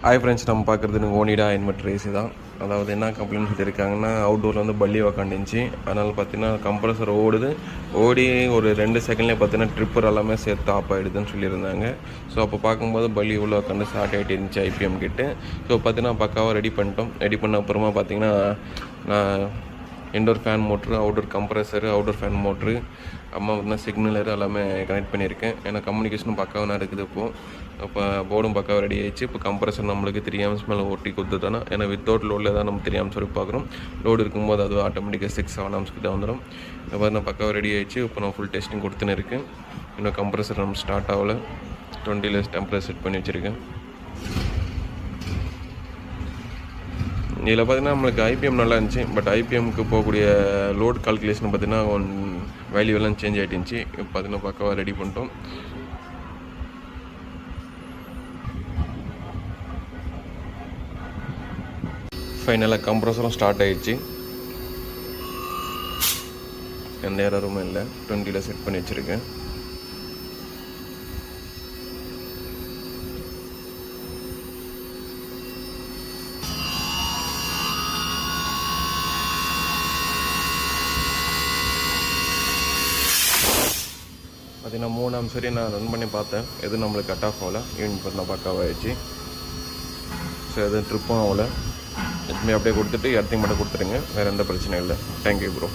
Hi friends, நம்ம பார்க்குறது Onida inverter AC தான். அதாவது என்ன கம்ப்ளைண்ட் சொல்லியிருக்காங்கன்னா, அவுட்டோரில் வந்து பல்லி உக்காந்துச்சு. அதனால் பார்த்தீங்கன்னா கம்ப்ரஸர் ஓடி ஒரு 2 செகண்ட்லேயே பார்த்தீங்கன்னா ட்ரிப்பர் எல்லாமே சேர்த்து ஆஃப் ஆகிடுதுன்னு சொல்லியிருந்தாங்க. ஸோ அப்போ பார்க்கும்போது பல்லி உள்ள உட்காந்து ஸ்டார்ட் ஆகிட்டு இருந்துச்சு ஐபிஎம் கிட்ட. ஸோ பார்த்தீங்கன்னா பக்காவாக ரெடி பண்ணிட்டோம். ரெடி பண்ண அப்புறமா பார்த்தீங்கன்னா நான் indoor fan motor, outdoor compressor, outdoor fan motor, அம்மா பார்த்தீங்கன்னா சிக்னலர் எல்லாமே கனெக்ட் பண்ணியிருக்கேன். ஏன்னா கம்யூனிகேஷனும் பக்காவாக இருக்குது. இப்போ போர்டும் பக்காவாக ரெடி ஆகிடுச்சு. இப்போ கம்ப்ரஸர் நம்மளுக்கு 3 amps மேலே ஓட்டி கொடுத்துட்டோன்னா, ஏன்னா வித்தவுட் லோடில் தான் நம்ம 3 amps வரைக்கும் பார்க்குறோம். லோடு இருக்கும்போது அது ஆட்டோமேட்டிக்காக 6-7 amps கிட்ட வந்துடும். இப்போ பார்த்தீங்கன்னா பக்காவாக ரெடி ஆகிடுச்சு. இப்போ நான் ஃபுல் டெஸ்டிங் கொடுத்துன்னு இருக்கேன். இன்னும் கம்ப்ரஸர் நம்ம ஸ்டார்ட் ஆகலை. 20 டெம்பரேச்சர் செட் பண்ணி வச்சுருக்கேன். இதில் பார்த்தீங்கன்னா நம்மளுக்கு ஐபிஎம் நல்லா இருந்துச்சு. பட் ஐபிஎம்க்கு போகக்கூடிய லோட் கால்குலேஷன் பார்த்தீங்கன்னா வேல்யூவெல்லாம் சேஞ்ச் ஆகிட்டுருந்துச்சு. இப்போ பார்த்தீங்கன்னா பக்காவாக ரெடி பண்ணிட்டோம். ஃபைனலாக கம்ப்ரஸரும் ஸ்டார்ட் ஆகிடுச்சு. எந்த ஏரருமே இல்லை. 20 செட் பண்ணி வச்சுருக்கேன். பார்த்தீங்கன்னா 3 amps சரி நான் ரன் பண்ணி பார்த்தேன். எதுவும் நம்மளுக்கு கட் ஆஃப் ஆகலை. ஈவன் பண்ணால் பக்காவாகிடுச்சு. ஸோ எதுவும் ட்ரிப்பும் ஆகலை. எதுவுமே அப்படியே கொடுத்துட்டு எர்த்திங் மட்டும் கொடுத்துருங்க. வேறு எந்த பிரச்சனையும் இல்லை. Thank you bro.